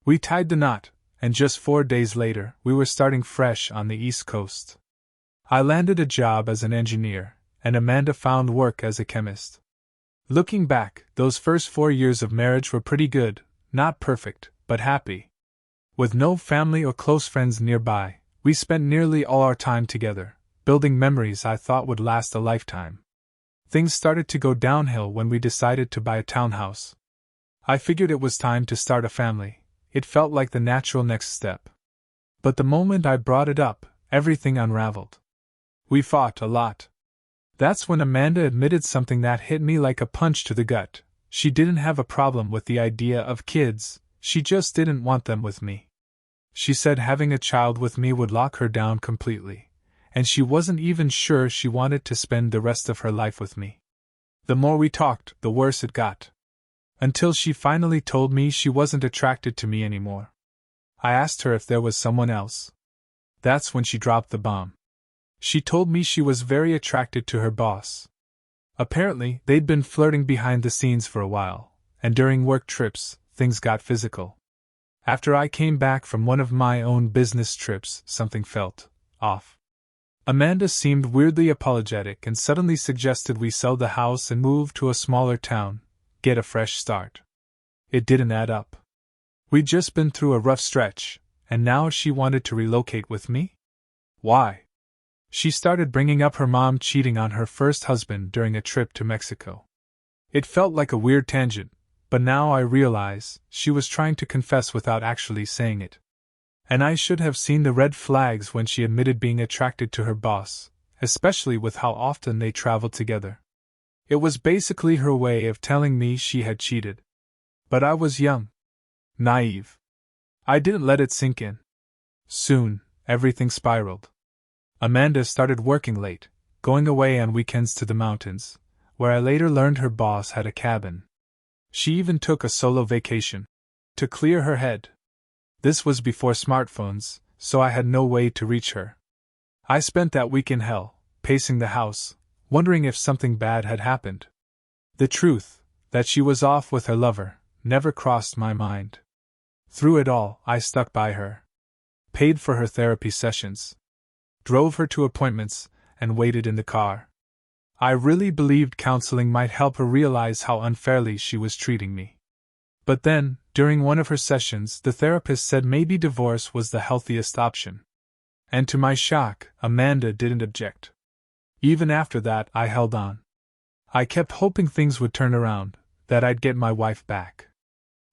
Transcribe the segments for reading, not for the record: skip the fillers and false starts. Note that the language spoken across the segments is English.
We tied the knot, and just 4 days later, we were starting fresh on the East Coast. I landed a job as an engineer, and Amanda found work as a chemist. Looking back, those first 4 years of marriage were pretty good, not perfect, but happy. With no family or close friends nearby, we spent nearly all our time together, building memories I thought would last a lifetime. Things started to go downhill when we decided to buy a townhouse. I figured it was time to start a family. It felt like the natural next step. But the moment I brought it up, everything unraveled. We fought a lot. That's when Amanda admitted something that hit me like a punch to the gut. She didn't have a problem with the idea of kids, she just didn't want them with me. She said having a child with me would lock her down completely, and she wasn't even sure she wanted to spend the rest of her life with me. The more we talked, the worse it got. Until she finally told me she wasn't attracted to me anymore. I asked her if there was someone else. That's when she dropped the bomb. She told me she was very attracted to her boss. Apparently, they'd been flirting behind the scenes for a while, and during work trips, things got physical. After I came back from one of my own business trips, something felt off. Amanda seemed weirdly apologetic and suddenly suggested we sell the house and move to a smaller town, get a fresh start. It didn't add up. We'd just been through a rough stretch, and now she wanted to relocate with me? Why? She started bringing up her mom cheating on her first husband during a trip to Mexico. It felt like a weird tangent, but now I realize she was trying to confess without actually saying it. And I should have seen the red flags when she admitted being attracted to her boss, especially with how often they traveled together. It was basically her way of telling me she had cheated. But I was young. Naive. I didn't let it sink in. Soon, everything spiraled. Amanda started working late, going away on weekends to the mountains, where I later learned her boss had a cabin. She even took a solo vacation to clear her head. This was before smartphones, so I had no way to reach her. I spent that week in hell, pacing the house, wondering if something bad had happened. The truth, that she was off with her lover, never crossed my mind. Through it all, I stuck by her. Paid for her therapy sessions. Drove her to appointments, and waited in the car. I really believed counseling might help her realize how unfairly she was treating me. But then, during one of her sessions, the therapist said maybe divorce was the healthiest option. And to my shock, Amanda didn't object. Even after that, I held on. I kept hoping things would turn around, that I'd get my wife back.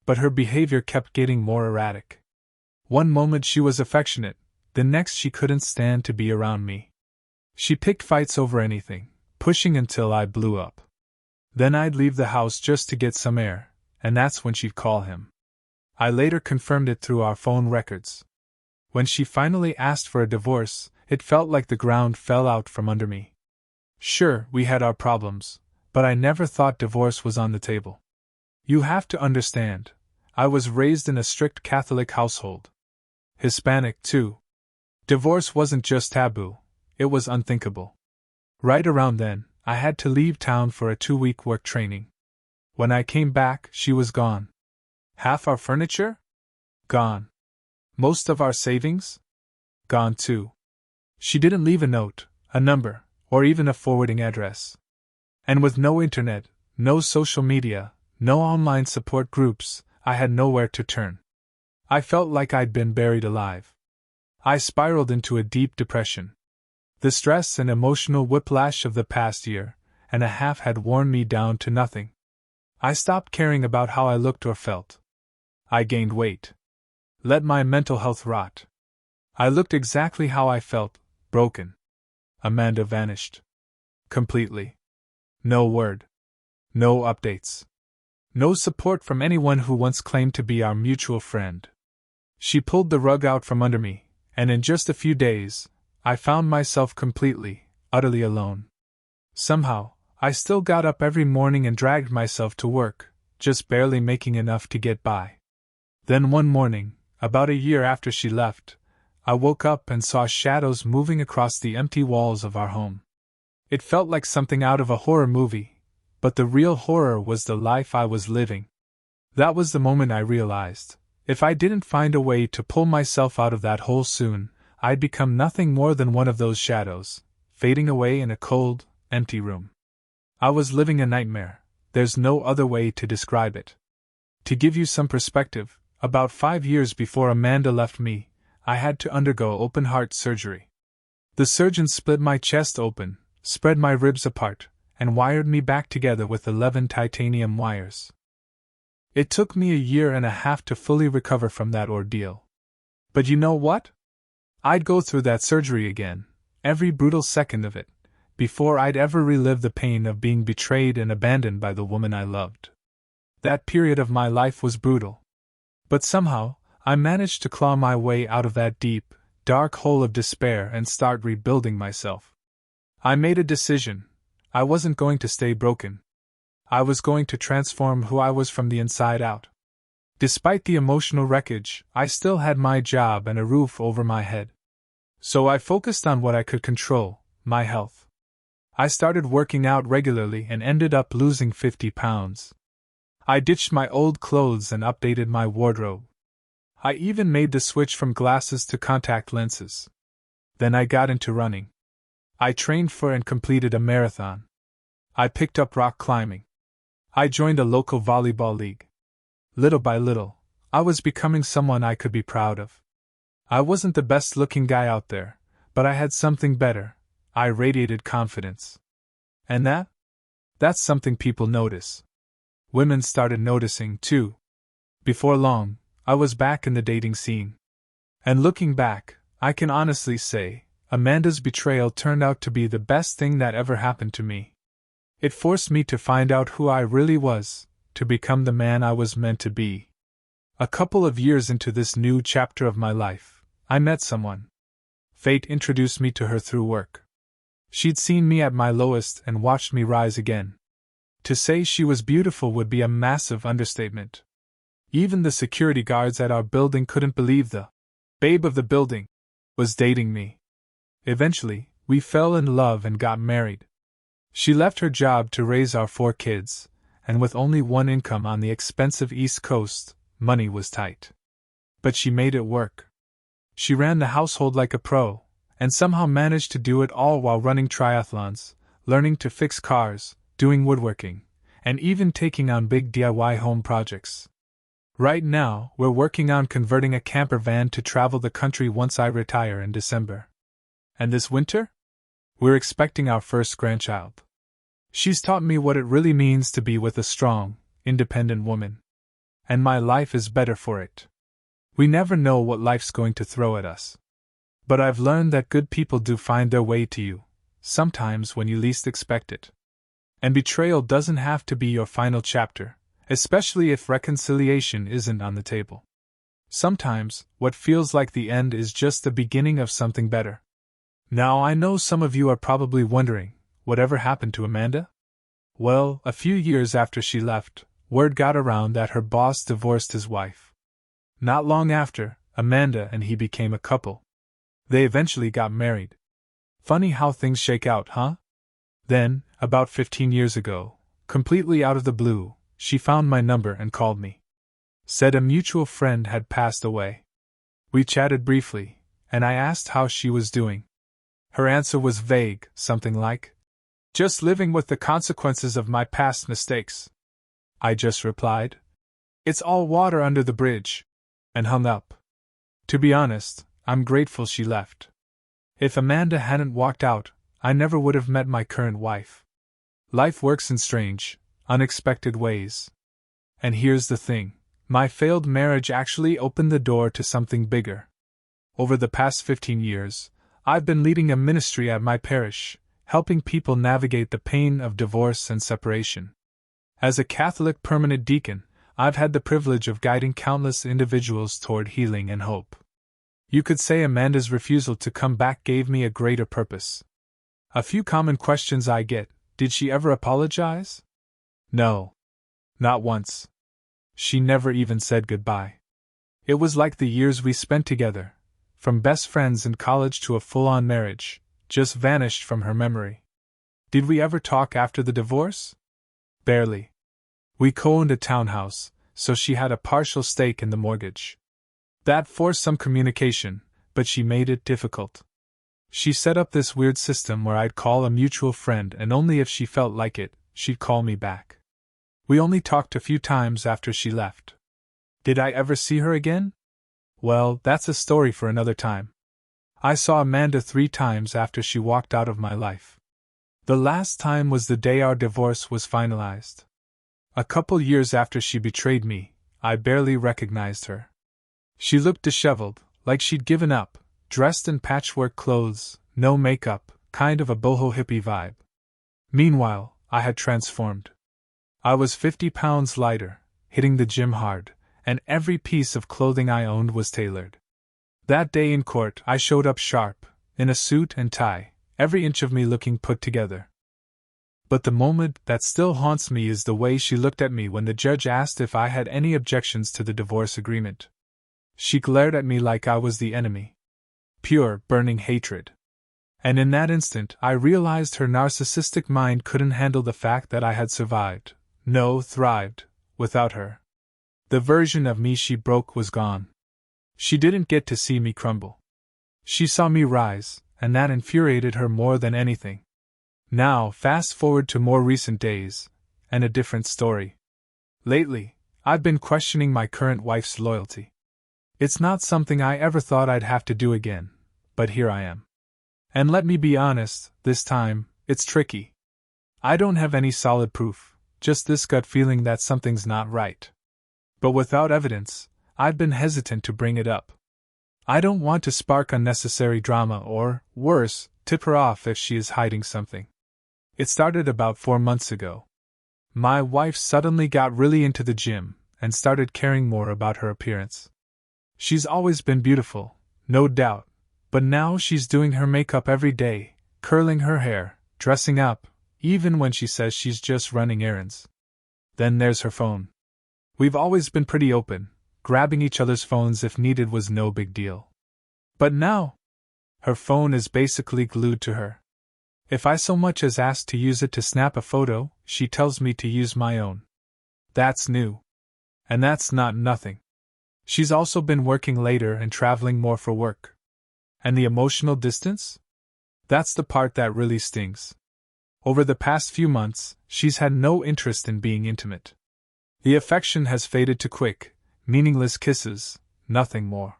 But her behavior kept getting more erratic. One moment she was affectionate, the next she couldn't stand to be around me. She picked fights over anything, pushing until I blew up. Then I'd leave the house just to get some air, and that's when she'd call him. I later confirmed it through our phone records. When she finally asked for a divorce, it felt like the ground fell out from under me. Sure, we had our problems, but I never thought divorce was on the table. You have to understand, I was raised in a strict Catholic household. Hispanic, too. Divorce wasn't just taboo, it was unthinkable. Right around then, I had to leave town for a 2-week work training. When I came back, she was gone. Half our furniture? Gone. Most of our savings? Gone too. She didn't leave a note, a number, or even a forwarding address. And with no internet, no social media, no online support groups, I had nowhere to turn. I felt like I'd been buried alive. I spiraled into a deep depression. The stress and emotional whiplash of the past year and a half had worn me down to nothing. I stopped caring about how I looked or felt. I gained weight. Let my mental health rot. I looked exactly how I felt, broken. Amanda vanished. Completely. No word. No updates. No support from anyone who once claimed to be our mutual friend. She pulled the rug out from under me, and in just a few days, I found myself completely, utterly alone. Somehow, I still got up every morning and dragged myself to work, just barely making enough to get by. Then one morning, about a year after she left, I woke up and saw shadows moving across the empty walls of our home. It felt like something out of a horror movie, but the real horror was the life I was living. That was the moment I realized, If I didn't find a way to pull myself out of that hole soon, I'd become nothing more than one of those shadows, fading away in a cold, empty room. I was living a nightmare. There's no other way to describe it. To give you some perspective, about 5 years before Amanda left me, I had to undergo open-heart surgery. The surgeon split my chest open, spread my ribs apart, and wired me back together with 11 titanium wires. It took me a year and a half to fully recover from that ordeal. But you know what? I'd go through that surgery again, every brutal second of it, before I'd ever relive the pain of being betrayed and abandoned by the woman I loved. That period of my life was brutal. But somehow, I managed to claw my way out of that deep, dark hole of despair and start rebuilding myself. I made a decision. I wasn't going to stay broken. I was going to transform who I was from the inside out. Despite the emotional wreckage, I still had my job and a roof over my head. So I focused on what I could control, my health. I started working out regularly and ended up losing 50 pounds. I ditched my old clothes and updated my wardrobe. I even made the switch from glasses to contact lenses. Then I got into running. I trained for and completed a marathon. I picked up rock climbing. I joined a local volleyball league. Little by little, I was becoming someone I could be proud of. I wasn't the best-looking guy out there, but I had something better. I radiated confidence. And that's something people notice. Women started noticing, too. Before long, I was back in the dating scene. And looking back, I can honestly say, Amanda's betrayal turned out to be the best thing that ever happened to me. It forced me to find out who I really was, to become the man I was meant to be. A couple of years into this new chapter of my life, I met someone. Fate introduced me to her through work. She'd seen me at my lowest and watched me rise again. To say she was beautiful would be a massive understatement. Even the security guards at our building couldn't believe the babe of the building was dating me. Eventually, we fell in love and got married. She left her job to raise our 4 kids, and with only one income on the expensive East Coast, money was tight. But she made it work. She ran the household like a pro, and somehow managed to do it all while running triathlons, learning to fix cars, doing woodworking, and even taking on big DIY home projects. Right now, we're working on converting a camper van to travel the country once I retire in December. And this winter? We're expecting our first grandchild. She's taught me what it really means to be with a strong, independent woman. And my life is better for it. We never know what life's going to throw at us. But I've learned that good people do find their way to you, sometimes when you least expect it. And betrayal doesn't have to be your final chapter, especially if reconciliation isn't on the table. Sometimes, what feels like the end is just the beginning of something better. Now I know some of you are probably wondering, whatever happened to Amanda? Well, a few years after she left, word got around that her boss divorced his wife. Not long after, Amanda and he became a couple. They eventually got married. Funny how things shake out, huh? Then, about 15 years ago, completely out of the blue, she found my number and called me. Said a mutual friend had passed away. We chatted briefly, and I asked how she was doing. Her answer was vague, something like, "Just living with the consequences of my past mistakes." I just replied, "It's all water under the bridge," and hung up. To be honest, I'm grateful she left. If Amanda hadn't walked out, I never would have met my current wife. Life works in strange, unexpected ways. And here's the thing, my failed marriage actually opened the door to something bigger. Over the past 15 years, I've been leading a ministry at my parish, helping people navigate the pain of divorce and separation. As a Catholic permanent deacon, I've had the privilege of guiding countless individuals toward healing and hope. You could say Amanda's refusal to come back gave me a greater purpose. A few common questions I get: did she ever apologize? No. Not once. She never even said goodbye. It was like the years we spent together, from best friends in college to a full-on marriage, just vanished from her memory. Did we ever talk after the divorce? Barely. We co-owned a townhouse, so she had a partial stake in the mortgage. That forced some communication, but she made it difficult. She set up this weird system where I'd call a mutual friend and only if she felt like it, she'd call me back. We only talked a few times after she left. Did I ever see her again? Well, that's a story for another time. I saw Amanda 3 times after she walked out of my life. The last time was the day our divorce was finalized. A couple years after she betrayed me, I barely recognized her. She looked disheveled, like she'd given up, dressed in patchwork clothes, no makeup, kind of a boho hippie vibe. Meanwhile, I had transformed. I was 50 pounds lighter, hitting the gym hard, and every piece of clothing I owned was tailored. That day in court, I showed up sharp, in a suit and tie, every inch of me looking put together. But the moment that still haunts me is the way she looked at me when the judge asked if I had any objections to the divorce agreement. She glared at me like I was the enemy. Pure, burning hatred. And in that instant, I realized her narcissistic mind couldn't handle the fact that I had survived, no, thrived, without her. The version of me she broke was gone. She didn't get to see me crumble. She saw me rise, and that infuriated her more than anything. Now, fast forward to more recent days, and a different story. Lately, I've been questioning my current wife's loyalty. It's not something I ever thought I'd have to do again, but here I am. And let me be honest, this time, it's tricky. I don't have any solid proof, just this gut feeling that something's not right. But without evidence, I've been hesitant to bring it up. I don't want to spark unnecessary drama or, worse, tip her off if she is hiding something. It started about 4 months ago. My wife suddenly got really into the gym and started caring more about her appearance. She's always been beautiful, no doubt, but now she's doing her makeup every day, curling her hair, dressing up, even when she says she's just running errands. Then there's her phone. We've always been pretty open. Grabbing each other's phones if needed was no big deal. But now, her phone is basically glued to her. If I so much as ask to use it to snap a photo, she tells me to use my own. That's new. And that's not nothing. She's also been working later and traveling more for work. And the emotional distance? That's the part that really stings. Over the past few months, she's had no interest in being intimate. The affection has faded to quick, meaningless kisses, nothing more.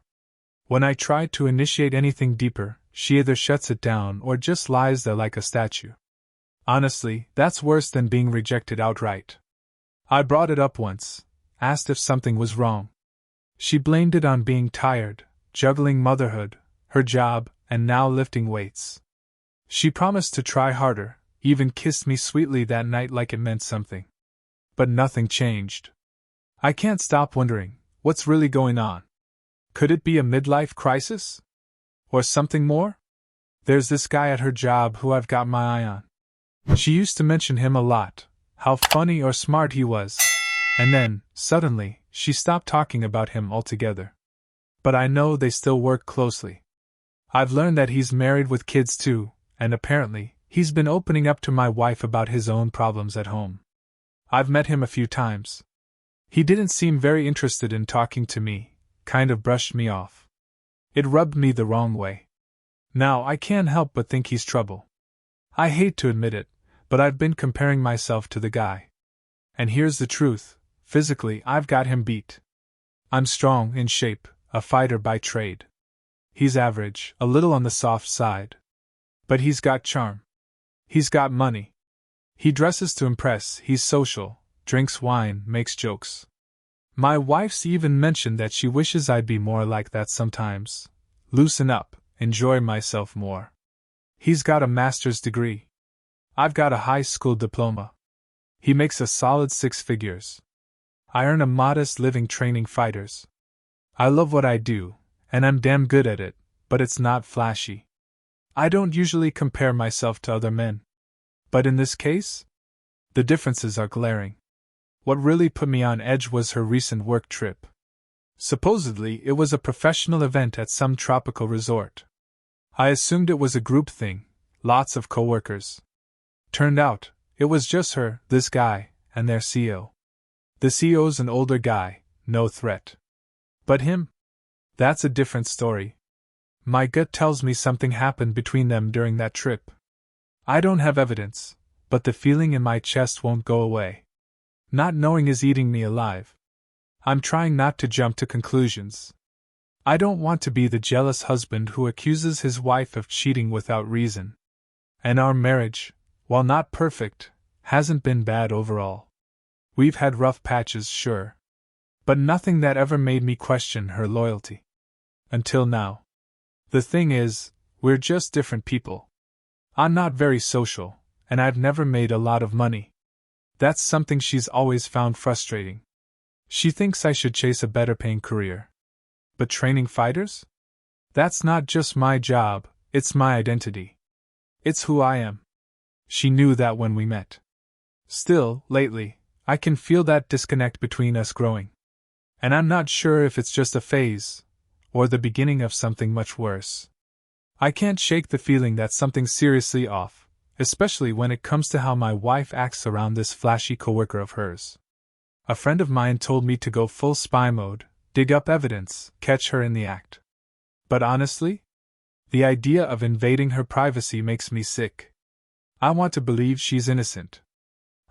When I try to initiate anything deeper, she either shuts it down or just lies there like a statue. Honestly, that's worse than being rejected outright. I brought it up once, asked if something was wrong. She blamed it on being tired, juggling motherhood, her job, and now lifting weights. She promised to try harder, even kissed me sweetly that night like it meant something. But nothing changed. I can't stop wondering, what's really going on? Could it be a midlife crisis? Or something more? There's this guy at her job who I've got my eye on. She used to mention him a lot, how funny or smart he was, and then, suddenly, she stopped talking about him altogether. But I know they still work closely. I've learned that he's married with kids too, and apparently, he's been opening up to my wife about his own problems at home. I've met him a few times. He didn't seem very interested in talking to me, kind of brushed me off. It rubbed me the wrong way. Now I can't help but think he's trouble. I hate to admit it, but I've been comparing myself to the guy. And here's the truth, physically I've got him beat. I'm strong, in shape, a fighter by trade. He's average, a little on the soft side. But he's got charm. He's got money. He dresses to impress, he's social, drinks wine, makes jokes. My wife's even mentioned that she wishes I'd be more like that sometimes. Loosen up, enjoy myself more. He's got a master's degree. I've got a high school diploma. He makes a solid 6 figures. I earn a modest living training fighters. I love what I do, and I'm damn good at it, but it's not flashy. I don't usually compare myself to other men. But in this case, the differences are glaring. What really put me on edge was her recent work trip. Supposedly, it was a professional event at some tropical resort. I assumed it was a group thing, lots of coworkers. Turned out, it was just her, this guy, and their CEO. The CEO's an older guy, no threat. But him? That's a different story. My gut tells me something happened between them during that trip. I don't have evidence, but the feeling in my chest won't go away. Not knowing is eating me alive. I'm trying not to jump to conclusions. I don't want to be the jealous husband who accuses his wife of cheating without reason. And our marriage, while not perfect, hasn't been bad overall. We've had rough patches, sure. But nothing that ever made me question her loyalty. Until now. The thing is, we're just different people. I'm not very social, and I've never made a lot of money. That's something she's always found frustrating. She thinks I should chase a better-paying career. But training fighters? That's not just my job, it's my identity. It's who I am. She knew that when we met. Still, lately, I can feel that disconnect between us growing. And I'm not sure if it's just a phase, or the beginning of something much worse. I can't shake the feeling that something's seriously off, especially when it comes to how my wife acts around this flashy coworker of hers. A friend of mine told me to go full spy mode, dig up evidence, catch her in the act. But honestly, the idea of invading her privacy makes me sick. I want to believe she's innocent.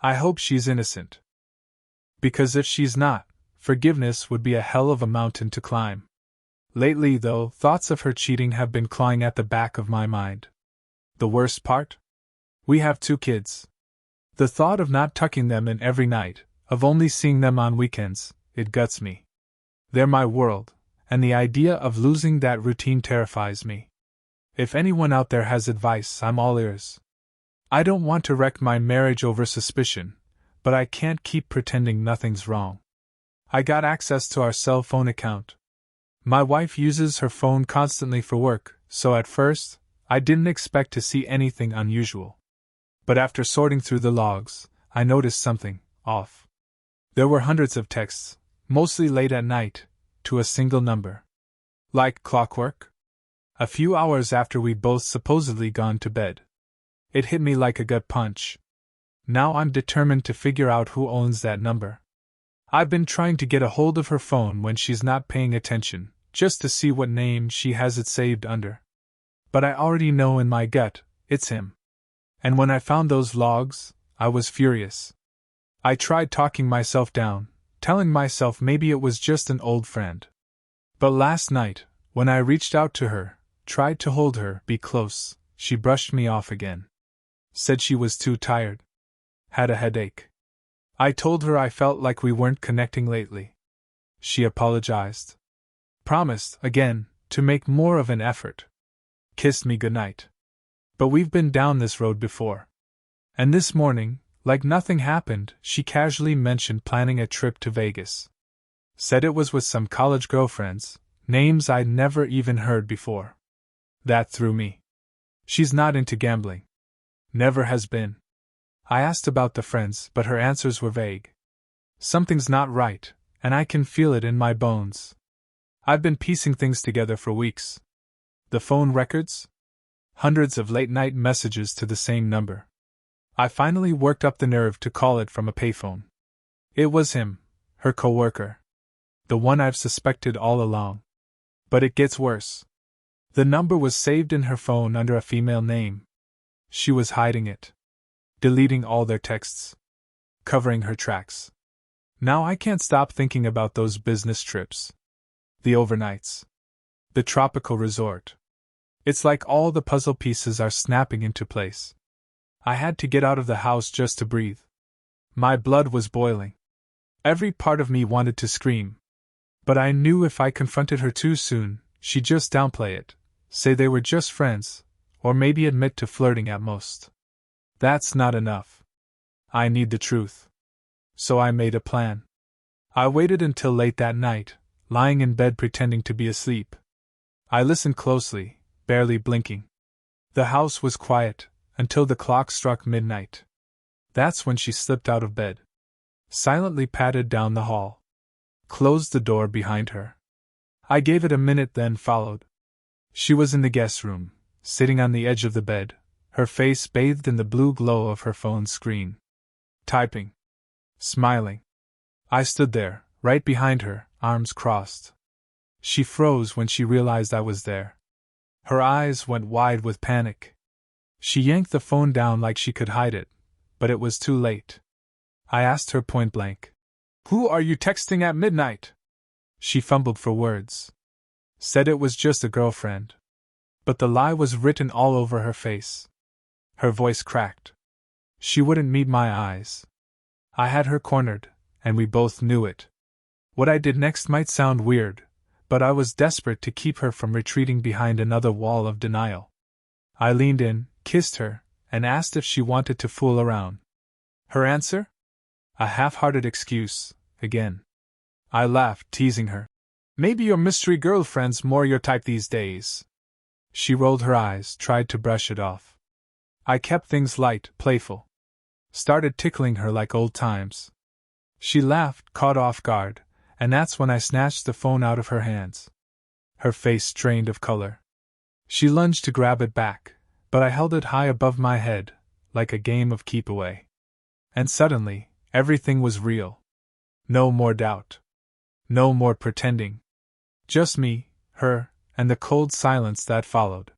I hope she's innocent. Because if she's not, forgiveness would be a hell of a mountain to climb. Lately, though, thoughts of her cheating have been clawing at the back of my mind. The worst part? We have 2 kids. The thought of not tucking them in every night, of only seeing them on weekends, it guts me. They're my world, and the idea of losing that routine terrifies me. If anyone out there has advice, I'm all ears. I don't want to wreck my marriage over suspicion, but I can't keep pretending nothing's wrong. I got access to our cell phone account. My wife uses her phone constantly for work, so at first, I didn't expect to see anything unusual. But after sorting through the logs, I noticed something off. There were hundreds of texts, mostly late at night, to a single number. Like clockwork? A few hours after we'd both supposedly gone to bed. It hit me like a gut punch. Now I'm determined to figure out who owns that number. I've been trying to get a hold of her phone when she's not paying attention, just to see what name she has it saved under. But I already know in my gut, it's him. And when I found those logs, I was furious. I tried talking myself down, telling myself maybe it was just an old friend. But last night, when I reached out to her, tried to hold her, be close, she brushed me off again. Said she was too tired. Had a headache. I told her I felt like we weren't connecting lately. She apologized. Promised, again, to make more of an effort. Kissed me goodnight. But we've been down this road before. And this morning, like nothing happened, she casually mentioned planning a trip to Vegas. Said it was with some college girlfriends, names I'd never even heard before. That threw me. She's not into gambling. Never has been. I asked about the friends, but her answers were vague. Something's not right, and I can feel it in my bones. I've been piecing things together for weeks. The phone records? Hundreds of late-night messages to the same number. I finally worked up the nerve to call it from a payphone. It was him, her coworker. The one I've suspected all along. But it gets worse. The number was saved in her phone under a female name. She was hiding it. Deleting all their texts. Covering her tracks. Now I can't stop thinking about those business trips. The overnights. The tropical resort. It's like all the puzzle pieces are snapping into place. I had to get out of the house just to breathe. My blood was boiling. Every part of me wanted to scream. But I knew if I confronted her too soon, she'd just downplay it, say they were just friends, or maybe admit to flirting at most. That's not enough. I need the truth. So I made a plan. I waited until late that night, lying in bed pretending to be asleep. I listened closely, barely blinking. The house was quiet, until the clock struck midnight. That's when she slipped out of bed. Silently padded down the hall. Closed the door behind her. I gave it a minute, then followed. She was in the guest room, sitting on the edge of the bed, her face bathed in the blue glow of her phone screen. Typing. Smiling. I stood there, right behind her, arms crossed. She froze when she realized I was there. Her eyes went wide with panic. She yanked the phone down like she could hide it, but it was too late. I asked her point blank, "Who are you texting at midnight?" She fumbled for words. Said it was just a girlfriend. But the lie was written all over her face. Her voice cracked. She wouldn't meet my eyes. I had her cornered, and we both knew it. What I did next might sound weird, but I was desperate to keep her from retreating behind another wall of denial. I leaned in, kissed her, and asked if she wanted to fool around. Her answer? A half-hearted excuse, again. I laughed, teasing her. "Maybe your mystery girlfriend's more your type these days." She rolled her eyes, tried to brush it off. I kept things light, playful. Started tickling her like old times. She laughed, caught off guard, and that's when I snatched the phone out of her hands. Her face strained of color. She lunged to grab it back, but I held it high above my head, like a game of keep away. And suddenly, everything was real. No more doubt. No more pretending. Just me, her, and the cold silence that followed.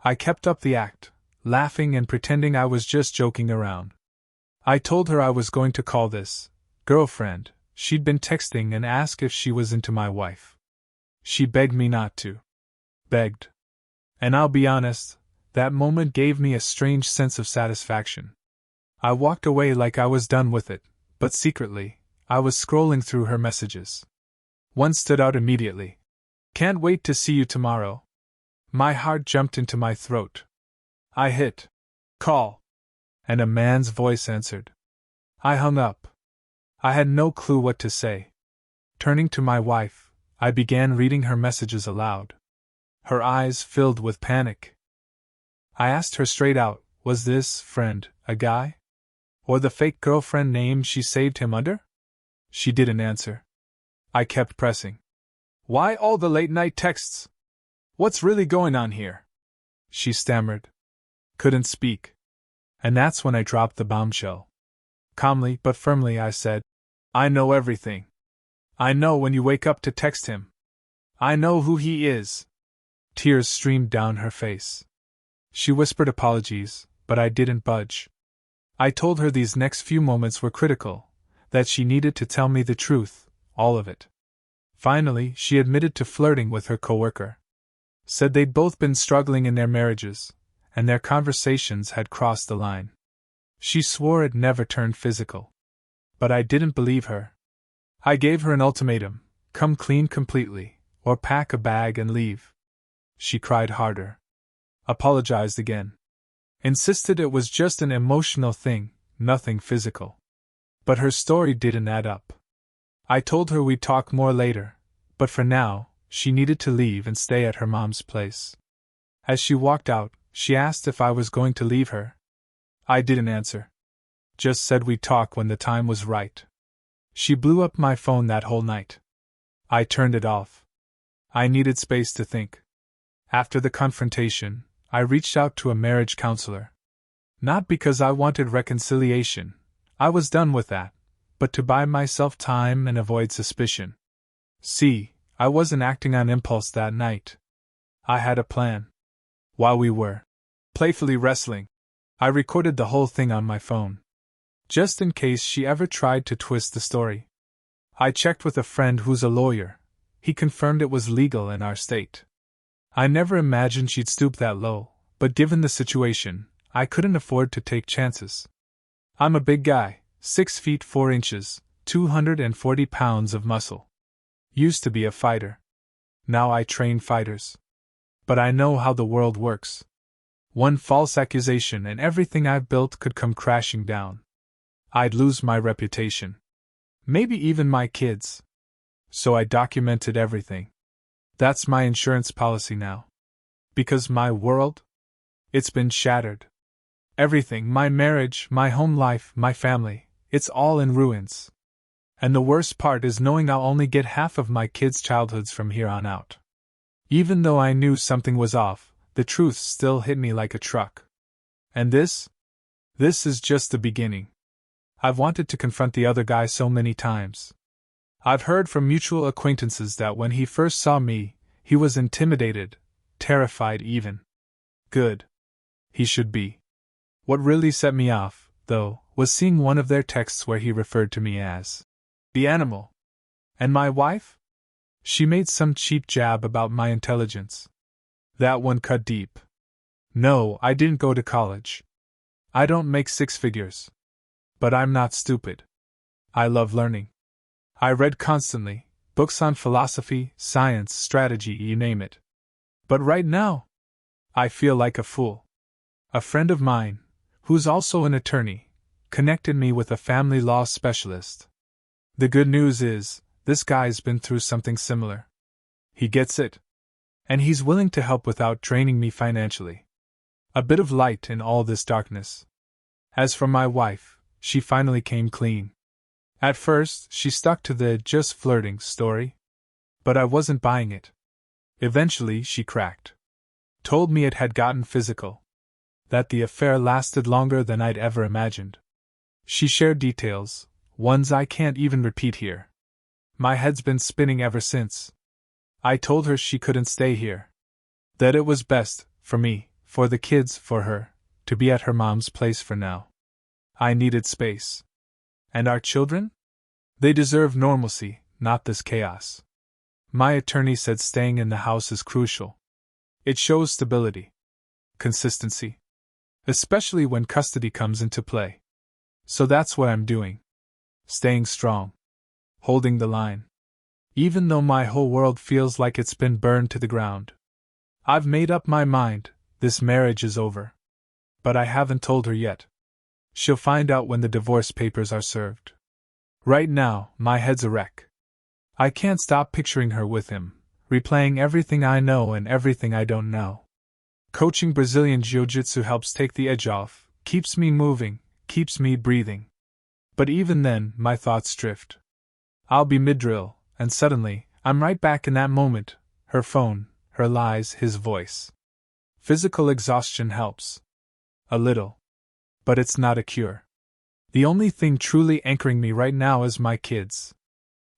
I kept up the act, laughing and pretending I was just joking around. I told her I was going to call this girlfriend she'd been texting and ask if she was into my wife. She begged me not to. Begged. And I'll be honest, that moment gave me a strange sense of satisfaction. I walked away like I was done with it, but secretly, I was scrolling through her messages. One stood out immediately. "Can't wait to see you tomorrow." My heart jumped into my throat. I hit call, and a man's voice answered. I hung up. I had no clue what to say. Turning to my wife, I began reading her messages aloud. Her eyes filled with panic. I asked her straight out, was this friend a guy? Or the fake girlfriend name she saved him under? She didn't answer. I kept pressing. "Why all the late-night texts? What's really going on here?" She stammered. Couldn't speak. And that's when I dropped the bombshell. Calmly but firmly I said, "I know everything. I know when you wake up to text him. I know who he is." Tears streamed down her face. She whispered apologies, but I didn't budge. I told her these next few moments were critical, that she needed to tell me the truth, all of it. Finally, she admitted to flirting with her coworker. Said they'd both been struggling in their marriages, and their conversations had crossed the line. She swore it never turned physical. But I didn't believe her. I gave her an ultimatum: come clean completely, or pack a bag and leave. She cried harder. Apologized again. Insisted it was just an emotional thing, nothing physical. But her story didn't add up. I told her we'd talk more later, but for now, she needed to leave and stay at her mom's place. As she walked out, she asked if I was going to leave her. I didn't answer. Just said we'd talk when the time was right. She blew up my phone that whole night. I turned it off. I needed space to think. After the confrontation, I reached out to a marriage counselor. Not because I wanted reconciliation, I was done with that, but to buy myself time and avoid suspicion. See, I wasn't acting on impulse that night. I had a plan. While we were playfully wrestling, I recorded the whole thing on my phone. Just in case she ever tried to twist the story. I checked with a friend who's a lawyer. He confirmed it was legal in our state. I never imagined she'd stoop that low, but given the situation, I couldn't afford to take chances. I'm a big guy, 6 feet 4 inches, 240 pounds of muscle. Used to be a fighter. Now I train fighters. But I know how the world works. One false accusation and everything I've built could come crashing down. I'd lose my reputation. Maybe even my kids. So I documented everything. That's my insurance policy now. Because my world? It's been shattered. Everything, my marriage, my home life, my family, it's all in ruins. And the worst part is knowing I'll only get half of my kids' childhoods from here on out. Even though I knew something was off, the truth still hit me like a truck. And this? This is just the beginning. I've wanted to confront the other guy so many times, I've heard from mutual acquaintances that when he first saw me, he was intimidated, terrified even. Good. He should be. What really set me off, though, was seeing one of their texts where he referred to me as the animal. And my wife? She made some cheap jab about my intelligence. That one cut deep. No, I didn't go to college. I don't make six figures. But I'm not stupid. I love learning. I read constantly, books on philosophy, science, strategy, you name it. But right now, I feel like a fool. A friend of mine, who's also an attorney, connected me with a family law specialist. The good news is, this guy's been through something similar. He gets it. And he's willing to help without draining me financially. A bit of light in all this darkness. As for my wife, she finally came clean. At first, she stuck to the just flirting story. But I wasn't buying it. Eventually, she cracked. Told me it had gotten physical. That the affair lasted longer than I'd ever imagined. She shared details, ones I can't even repeat here. My head's been spinning ever since. I told her she couldn't stay here. That it was best, for me, for the kids, for her, to be at her mom's place for now. I needed space. And our children? They deserve normalcy, not this chaos. My attorney said staying in the house is crucial. It shows stability. Consistency. Especially when custody comes into play. So that's what I'm doing. Staying strong. Holding the line. Even though my whole world feels like it's been burned to the ground. I've made up my mind, this marriage is over. But I haven't told her yet. She'll find out when the divorce papers are served. Right now, my head's a wreck. I can't stop picturing her with him, replaying everything I know and everything I don't know. Coaching Brazilian Jiu-Jitsu helps take the edge off, keeps me moving, keeps me breathing. But even then, my thoughts drift. I'll be mid-drill, and suddenly, I'm right back in that moment, her phone, her lies, his voice. Physical exhaustion helps. A little. But it's not a cure. The only thing truly anchoring me right now is my kids.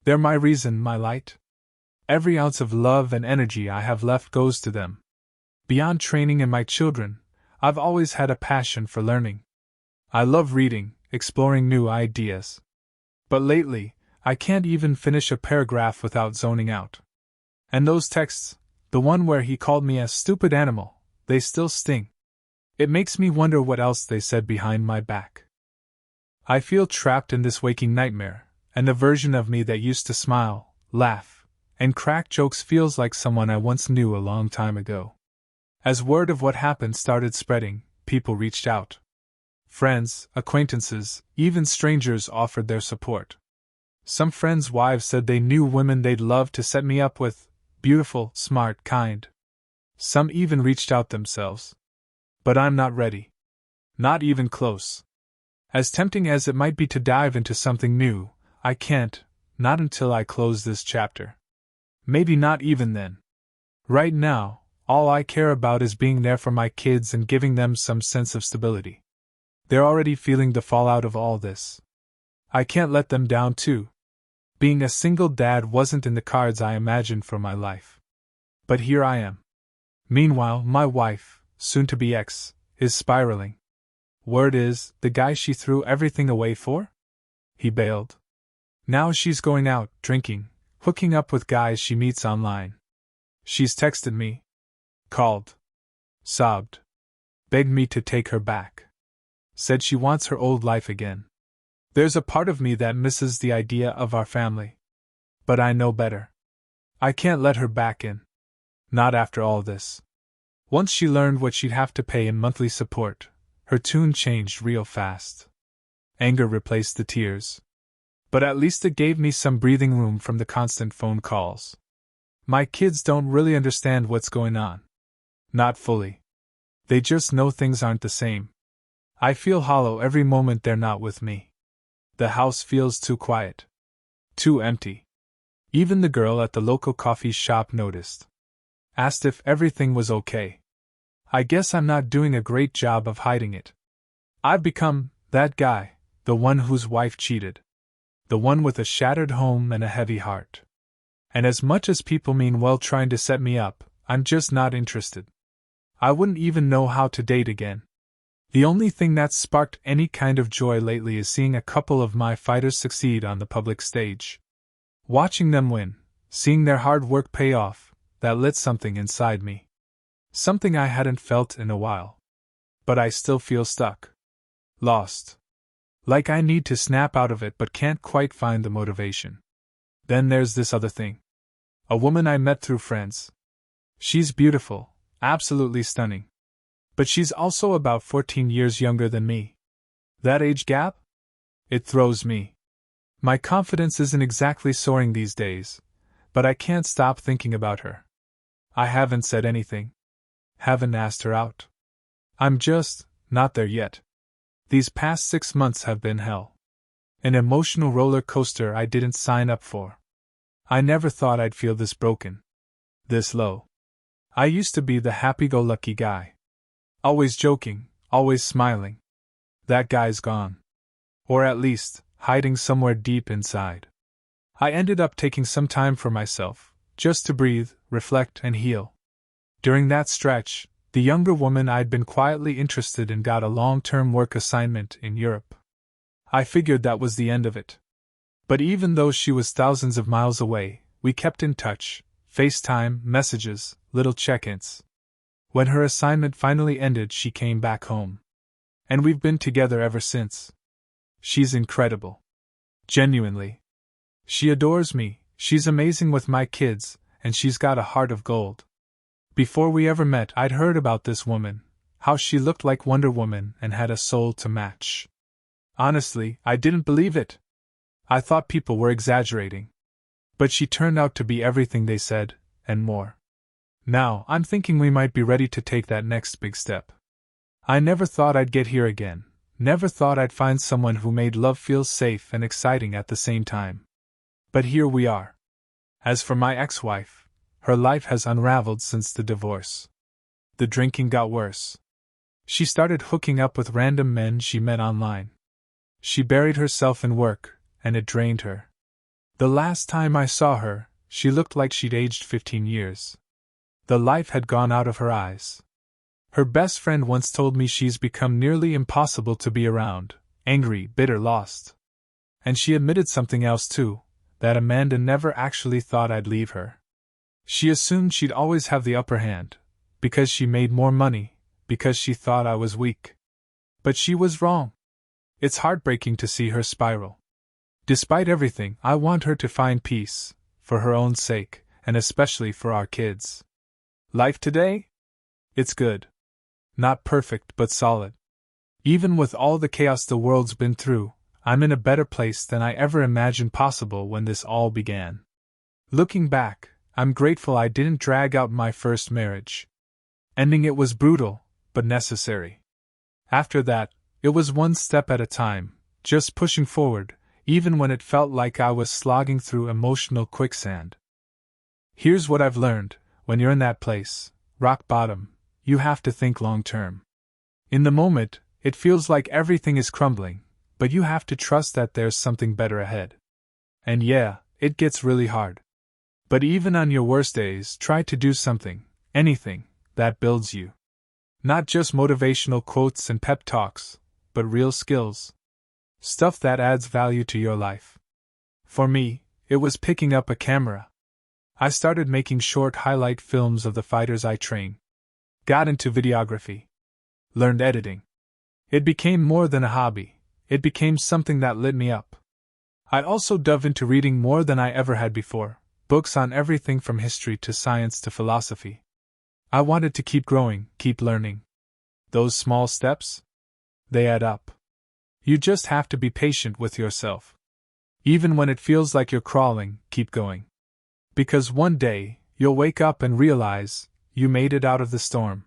They're my reason, my light. Every ounce of love and energy I have left goes to them. Beyond training and my children, I've always had a passion for learning. I love reading, exploring new ideas. But lately, I can't even finish a paragraph without zoning out. And those texts, the one where he called me a stupid animal, they still sting. It makes me wonder what else they said behind my back. I feel trapped in this waking nightmare, and the version of me that used to smile, laugh, and crack jokes feels like someone I once knew a long time ago. As word of what happened started spreading, people reached out. Friends, acquaintances, even strangers offered their support. Some friends' wives said they knew women they'd love to set me up with, beautiful, smart, kind. Some even reached out themselves. But I'm not ready. Not even close. As tempting as it might be to dive into something new, I can't, not until I close this chapter. Maybe not even then. Right now, all I care about is being there for my kids and giving them some sense of stability. They're already feeling the fallout of all this. I can't let them down too. Being a single dad wasn't in the cards I imagined for my life. But here I am. Meanwhile, my wife, soon-to-be ex, is spiraling. Word is, the guy she threw everything away for? He bailed. Now she's going out, drinking, hooking up with guys she meets online. She's texted me. Called. Sobbed. Begged me to take her back. Said she wants her old life again. There's a part of me that misses the idea of our family. But I know better. I can't let her back in. Not after all this. Once she learned what she'd have to pay in monthly support, her tune changed real fast. Anger replaced the tears. But at least it gave me some breathing room from the constant phone calls. My kids don't really understand what's going on. Not fully. They just know things aren't the same. I feel hollow every moment they're not with me. The house feels too quiet. Too empty. Even the girl at the local coffee shop noticed. Asked if everything was okay. I guess I'm not doing a great job of hiding it. I've become that guy, the one whose wife cheated. The one with a shattered home and a heavy heart. And as much as people mean well trying to set me up, I'm just not interested. I wouldn't even know how to date again. The only thing that's sparked any kind of joy lately is seeing a couple of my fighters succeed on the public stage. Watching them win, seeing their hard work pay off, that lit something inside me. Something I hadn't felt in a while. But I still feel stuck. Lost. Like I need to snap out of it but can't quite find the motivation. Then there's this other thing. A woman I met through friends. She's beautiful, absolutely stunning. But she's also about 14 years younger than me. That age gap? It throws me. My confidence isn't exactly soaring these days, but I can't stop thinking about her. I haven't said anything. Haven't asked her out. I'm just not there yet. These past 6 months have been hell. An emotional roller coaster I didn't sign up for. I never thought I'd feel this broken. This low. I used to be the happy-go-lucky guy. Always joking, always smiling. That guy's gone. Or at least, hiding somewhere deep inside. I ended up taking some time for myself, just to breathe, reflect, and heal. During that stretch, the younger woman I'd been quietly interested in got a long-term work assignment in Europe. I figured that was the end of it. But even though she was thousands of miles away, we kept in touch, FaceTime, messages, little check-ins. When her assignment finally ended, she came back home. And we've been together ever since. She's incredible. Genuinely. She adores me, she's amazing with my kids, and she's got a heart of gold. Before we ever met, I'd heard about this woman, how she looked like Wonder Woman and had a soul to match. Honestly, I didn't believe it. I thought people were exaggerating. But she turned out to be everything they said, and more. Now, I'm thinking we might be ready to take that next big step. I never thought I'd get here again, never thought I'd find someone who made love feel safe and exciting at the same time. But here we are. As for my ex-wife, her life has unraveled since the divorce. The drinking got worse. She started hooking up with random men she met online. She buried herself in work, and it drained her. The last time I saw her, she looked like she'd aged 15 years. The life had gone out of her eyes. Her best friend once told me she's become nearly impossible to be around, angry, bitter, lost. And she admitted something else too, that Amanda never actually thought I'd leave her. She assumed she'd always have the upper hand, because she made more money, because she thought I was weak. But she was wrong. It's heartbreaking to see her spiral. Despite everything, I want her to find peace, for her own sake, and especially for our kids. Life today? It's good. Not perfect, but solid. Even with all the chaos the world's been through, I'm in a better place than I ever imagined possible when this all began. Looking back, I'm grateful I didn't drag out my first marriage. Ending it was brutal, but necessary. After that, it was one step at a time, just pushing forward, even when it felt like I was slogging through emotional quicksand. Here's what I've learned: when you're in that place, rock bottom, you have to think long term. In the moment, it feels like everything is crumbling, but you have to trust that there's something better ahead. And yeah, it gets really hard. But even on your worst days, try to do something, anything, that builds you. Not just motivational quotes and pep talks, but real skills. Stuff that adds value to your life. For me, it was picking up a camera. I started making short highlight films of the fighters I train. Got into videography. Learned editing. It became more than a hobby, it became something that lit me up. I also dove into reading more than I ever had before, books on everything from history to science to philosophy. I wanted to keep growing, keep learning. Those small steps? They add up. You just have to be patient with yourself. Even when it feels like you're crawling, keep going. Because one day, you'll wake up and realize, you made it out of the storm.